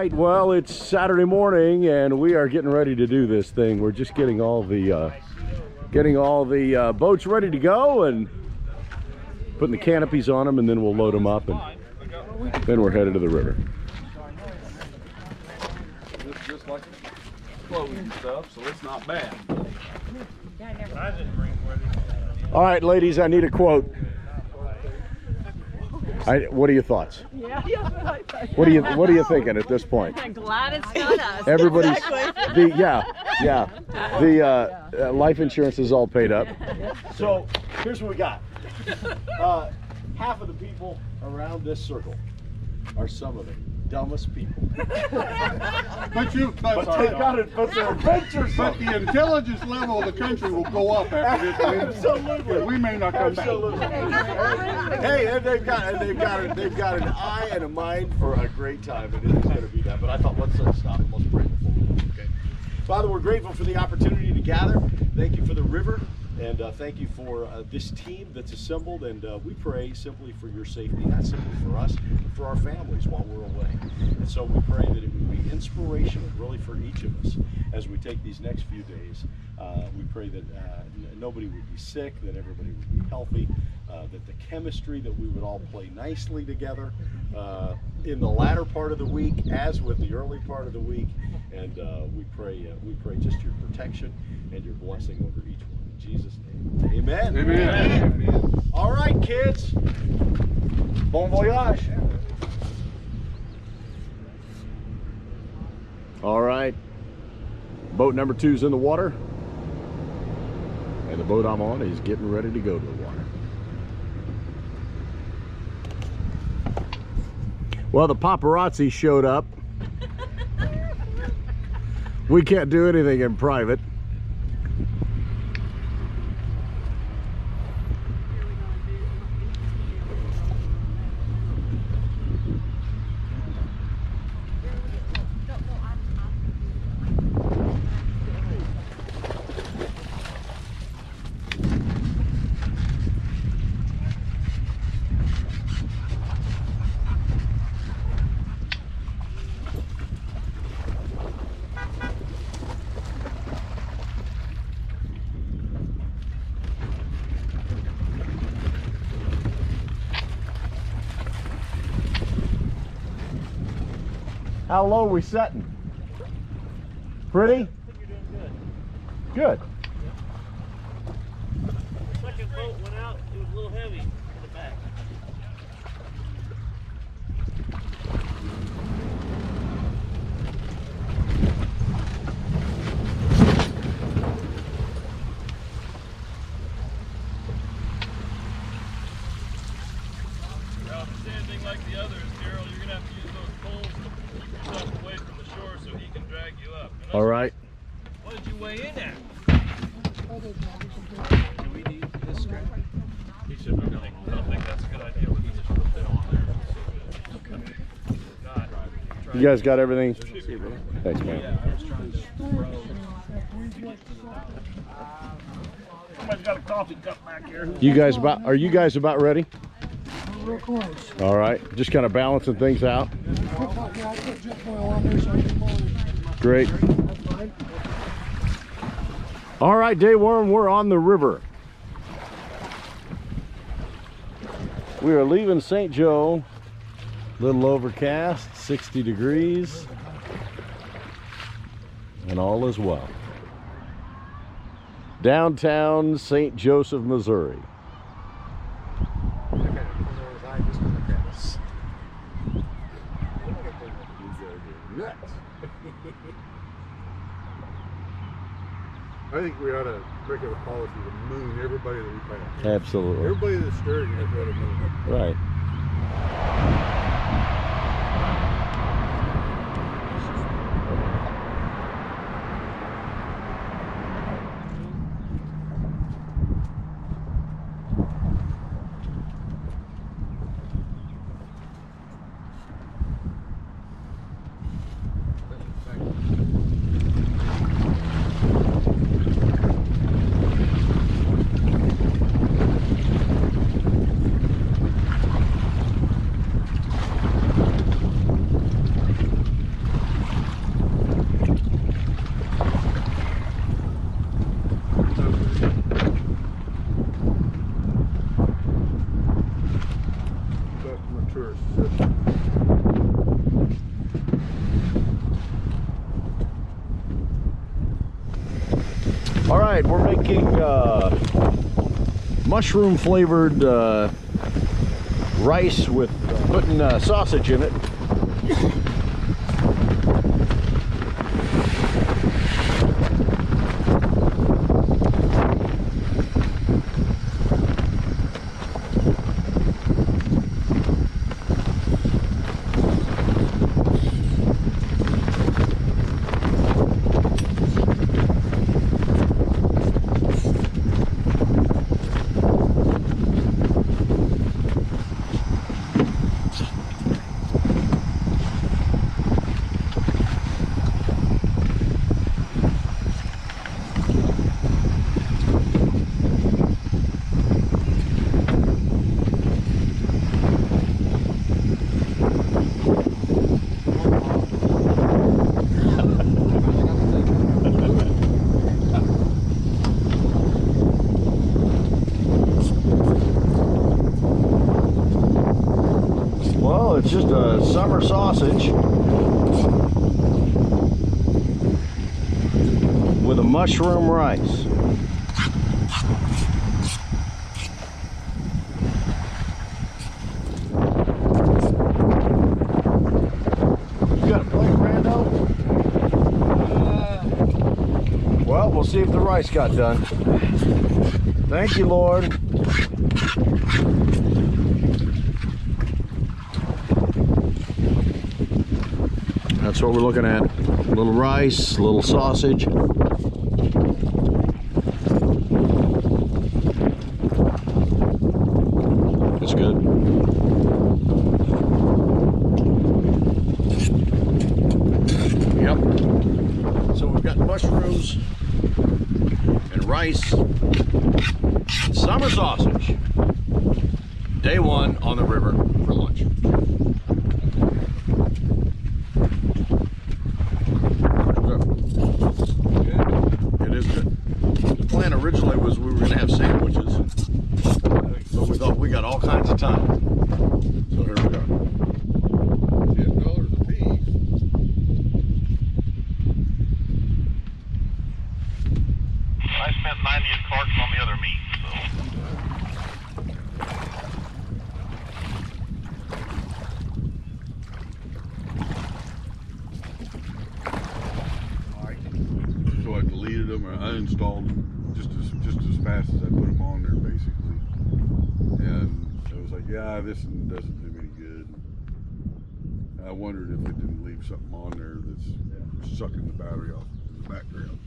right, well, it's Saturday morning and we are getting ready to do this thing. We're just getting all the boats ready to go and putting the canopies on them, and then we'll load them up, and then we're headed to the river. Just like clothes and stuff, so it's not bad. All right, ladies, I need a quote. What are your thoughts? Yeah. What are you thinking at this point? I'm glad it's not us. Everybody's Exactly. the life insurance is all paid up. So here's what we got. Half of the people around this circle are some of the dumbest people. But they're adventures. But the intelligence level of the country will go up after this. Absolutely. We may not come back. Hey, and they've got an eye and a mind for a great time, and it's going to be that. But I thought, let's stop and let's pray before we move. Okay. Father, we're grateful for the opportunity to gather. Thank you for the river. And thank you for this team that's assembled, and we pray simply for your safety, not simply for us, but for our families while we're away. And so we pray that it would be inspirational, really, for each of us as we take these next few days. We pray that nobody would be sick, that everybody would be healthy, that the chemistry, that we would all play nicely together in the latter part of the week, as with the early part of the week. And we pray just your protection and your blessing over each one. In Jesus' name, amen. Amen. All right, kids. Bon voyage. All right. Boat number 2's in the water. And the boat I'm on is getting ready to go to the water. Well, the paparazzi showed up. We can't do anything in private. How low are we setting? Pretty? I think you're doing good. Good. The second boat went out, it was a little heavy in the back. Well, if it's anything like the others, Darrell, you're going to have to use those poles to keep yourself away from the shore so he can drag you up. All right. What did you weigh in at? Do we need this strap? He should have done it. I don't think that's a good idea. We can just put that on there. Okay. You guys got everything? Thanks, man. Yeah, I was trying to throw. Somebody's got a coffee cup back here. Are you guys about ready? Real close. All right. Just kind of balancing things out. Yeah, I put jet foil on there so I can move. Great. That's fine. All right, day one, we're on the river. We are leaving St. Joe. Little overcast, 60 degrees, and all is well. Downtown St. Joseph, Missouri. I think we ought to break up a policy to moon everybody that we pass. Absolutely. Everybody that's stirring has got to moon. Right. right, we're making mushroom flavored rice with putting sausage in it. Well, it's just a summer sausage with a mushroom rice. You got a plate, Rando? Well, we'll see if the rice got done. Thank you, Lord. That's what we're looking at. A little rice, a little sausage. It's good. Yep. So we've got mushrooms and rice and summer sausage. Day one on the river for lunch. Originally was we were going to have sandwiches, but we thought we got all kinds of time, so here we are. $10 a piece. I spent 90 at Clark's on the other meat, So I deleted them or uninstalled them just as fast as I put them on there, basically. And I was like, yeah, this doesn't do me any good. I wondered if it didn't leave something on there that's sucking the battery off in the background.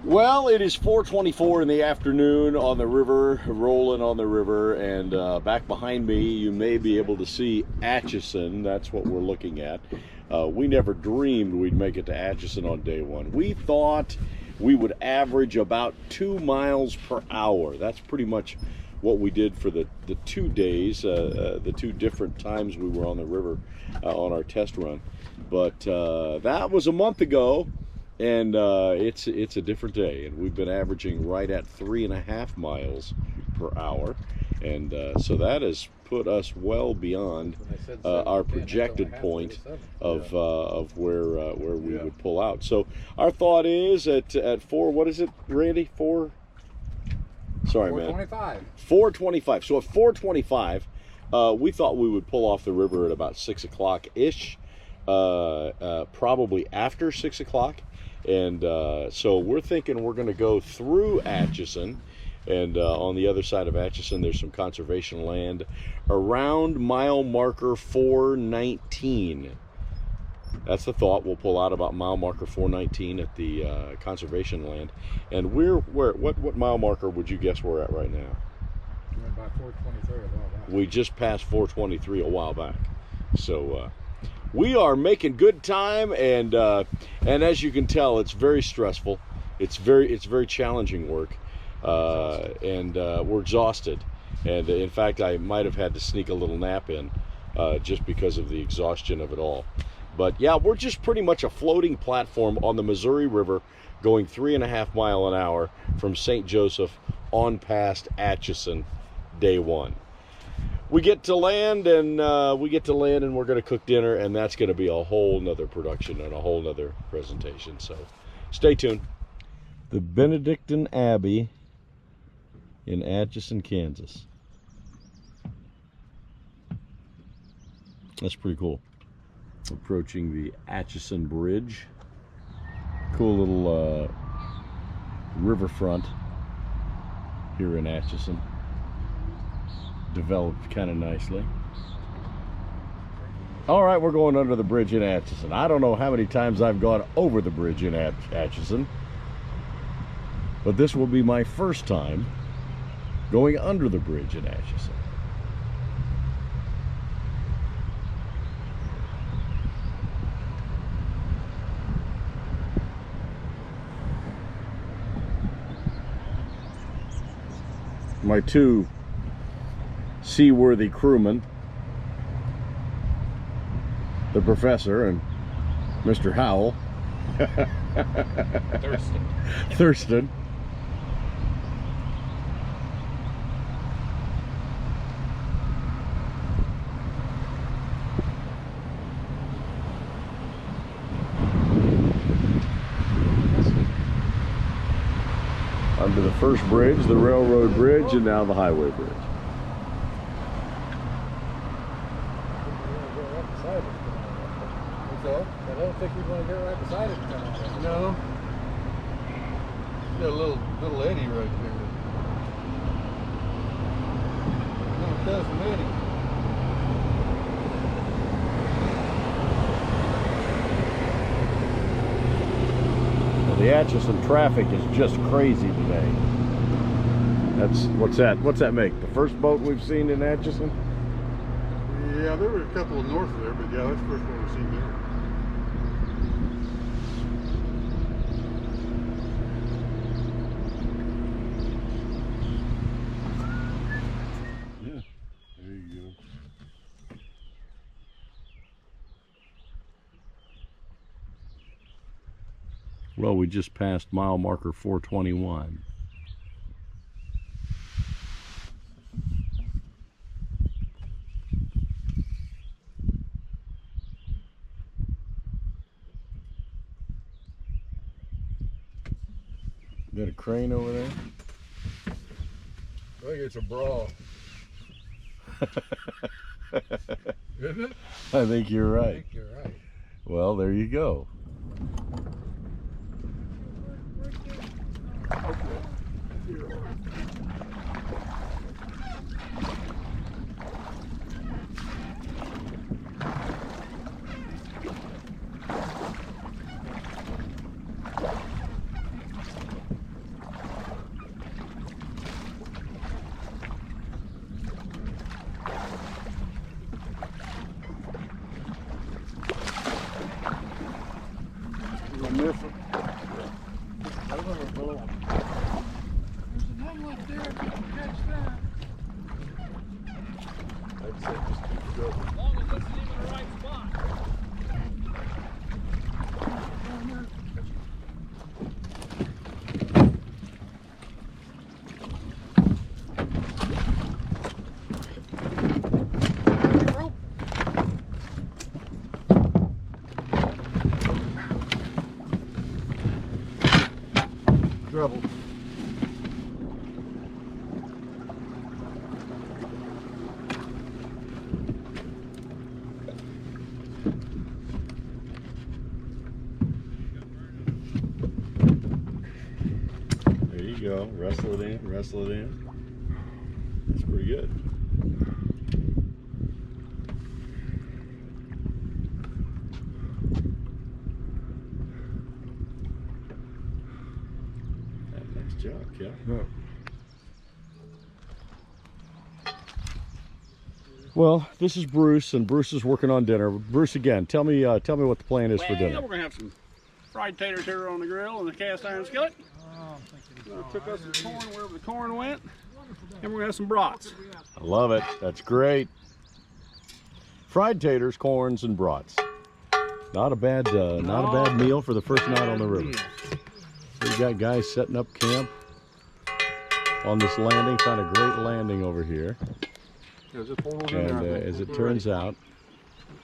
Well, it is 4:24 in the afternoon on the river, rolling on the river, and back behind me you may be able to see Atchison. That's what we're looking at. We never dreamed we'd make it to Atchison on day one. We thought we would average about 2 miles per hour. That's pretty much what we did for the 2 days, the 2 different times we were on the river on our test run. But that was a month ago, and it's a different day, and we've been averaging right at 3.5 miles per hour, and so that has put us well beyond our projected point of where we would pull out. So our thought is at 4, what is it, Randy? 4? Sorry, man. 4:25. So at 4:25, we thought we would pull off the river at about 6 o'clock ish, probably after 6 o'clock, and so we're thinking we're going to go through Atchison. And on the other side of Atchison, there's some conservation land around mile marker 419. That's the thought. We'll pull out about mile marker 419 at the conservation land. And what mile marker would you guess we're at right now? We went by 423 a while back. We just passed 423 a while back. So we are making good time, and as you can tell, it's very stressful. It's very challenging work. And we're exhausted, and in fact I might have had to sneak a little nap in just because of the exhaustion of it all. But yeah, we're just pretty much a floating platform on the Missouri River going 3.5 miles an hour from St. Joseph on past Atchison, day one. We get to land, and we're going to cook dinner, and that's going to be a whole nother production and a whole nother presentation, so stay tuned. The Benedictine Abbey in Atchison, Kansas. That's pretty cool. Approaching the Atchison Bridge. Cool little riverfront here in Atchison. Developed kind of nicely. All right, we're going under the bridge in Atchison. I don't know how many times I've gone over the bridge in Atchison, but this will be my first time going under the bridge in Atchison. My two seaworthy crewmen, the professor and Mr. Howell. Thurston. Under the first bridge, the railroad bridge, and now the highway bridge. I don't think you're going to get right beside it. No. Got a little eddy right there. Little cousin Eddie. Well, the Atchison traffic is just crazy today. That's what's that make? The first boat we've seen in Atchison? Yeah, there were a couple north of there, but yeah, that's the first one we've seen there. Yeah, there you go. Well, we just passed mile marker 421. Got a crane over there? I think it's a bra. Isn't it? I think you're I right. think you're right. Well, there you go. There's an inlet there if you can catch that. I'd say just keep going. As long as it's in the right spot. Down there. Rope. Trouble. There you go. Wrestle it in, wrestle it in. That's pretty good. Nice job, Kel. Well, this is Bruce, and Bruce is working on dinner. Bruce, again, tell me what the plan is for dinner. We're gonna have some fried taters here on the grill and the cast iron skillet. Took us some corn wherever the corn went, and we're gonna have some brats. I love it. That's great. Fried taters, corns, and brats. Not a bad meal for the first night on the river. So we got guys setting up camp on this landing. Found a great landing over here, Yeah, just hold those in and there. as it turns out,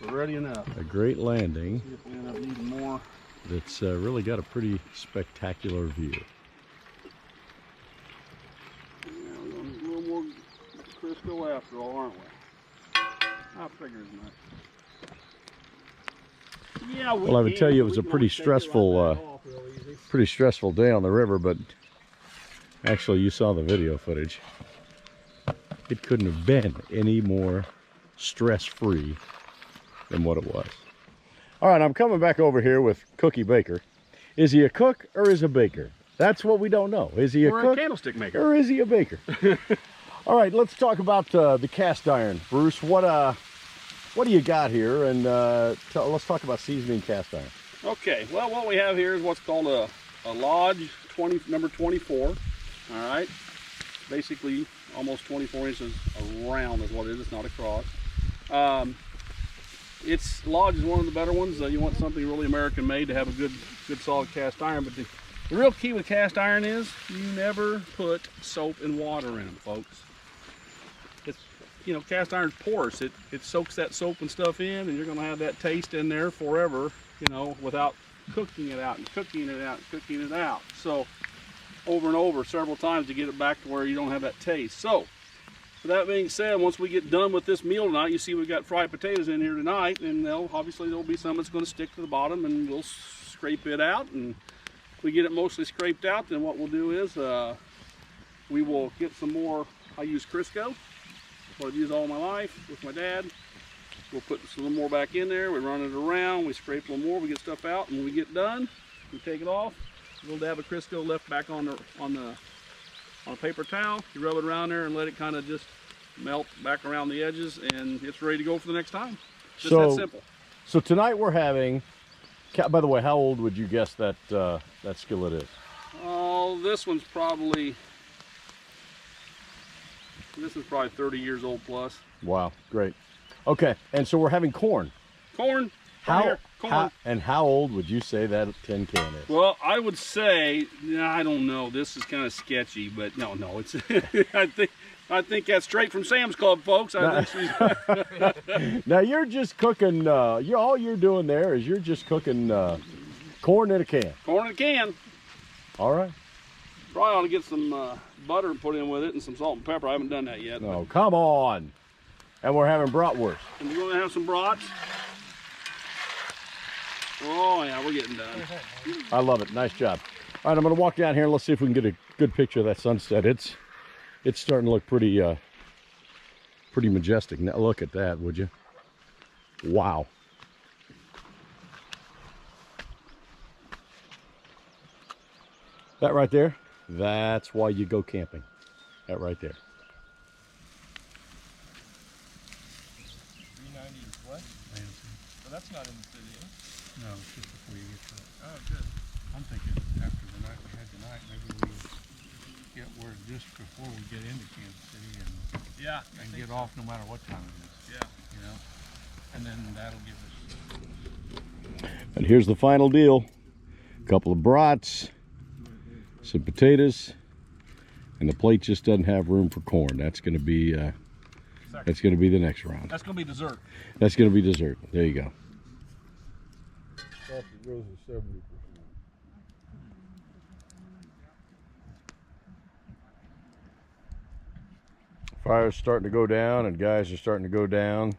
We're ready enough. a great landing See if we end up needing more. that's really got a pretty spectacular view. bigger than that. Yeah, Well, I would tell you it was a pretty stressful, pretty stressful day on the river, but actually you saw the video footage. It couldn't have been any more stress-free than what it was. All right, I'm coming back over here with Cookie Baker. Is he a cook or is he a baker? That's what we don't know. Is he a cook? A candlestick maker. Or is he a baker? All right, let's talk about the cast iron. Bruce, what do you got here? And let's talk about seasoning cast iron. Okay, well, what we have here is what's called a Lodge number 24. All right, basically almost 24 inches around is what it is. It's not a cross. It's Lodge is one of the better ones. You want something really American made to have a good solid cast iron. But the real key with cast iron is you never put soap and water in them, folks. It's, you know, cast iron's porous. It soaks that soap and stuff in, and you're going to have that taste in there forever, you know, without cooking it out and cooking it out and cooking it out. So over and over several times to get it back to where you don't have that taste. So with that being said, once we get done with this meal tonight, you see we've got fried potatoes in here tonight, and obviously there'll be some that's going to stick to the bottom, and we'll scrape it out. And if we get it mostly scraped out, then what we'll do is we will get some more. I use Crisco, what I've used all my life with my dad. We'll put a little more back in there, we run it around, we scrape a little more, we get stuff out, and when we get done, we take it off. A little dab of Crisco left back on a paper towel. You rub it around there and let it kind of just melt back around the edges, and it's ready to go for the next time. Just that simple. So tonight we're having, by the way, how old would you guess that that skillet is? Oh, this one's probably 30 years old plus. Wow, great. Okay, and so we're having corn. Corn. How Corn. How old would you say that tin can is? Well, I would say, I don't know. This is kind of sketchy, but no, it's. I think that's straight from Sam's Club, folks. I think now you're just cooking. All you're doing there is you're just cooking corn in a can. Corn in a can. All right. Probably ought to get some butter and put in with it, and some salt and pepper. I haven't done that yet. No, come on. And we're having bratwurst. And we're going to have some brats. Oh yeah, we're getting done. I love it. Nice job. All right, I'm going to walk down here. Let's see if we can get a good picture of that sunset. It's starting to look pretty pretty majestic. Now look at that, would you? Wow. That right there, that's why you go camping. That right there. 390 is what? So that's not in the city, is it? No, it's just before you get to it. Oh, good. I'm thinking after the night we had tonight, maybe we get word just before we get into Kansas City and Yeah. get off no matter what time it is. Yeah. You know? And then that'll give us. And here's the final deal. A couple of brats, some potatoes, and the plate just doesn't have room for corn. That's going to be the next round. That's going to be dessert. That's going to be dessert. There you go. Sausage goes to 70%. Fire's starting to go down, and guys are starting to go down,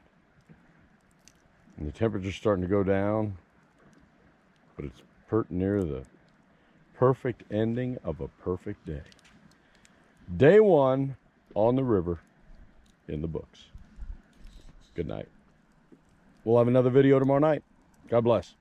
and the temperature's starting to go down, but it's pert near the perfect ending of a perfect day. Day one on the river in the books. Good night. We'll have another video tomorrow night. God bless.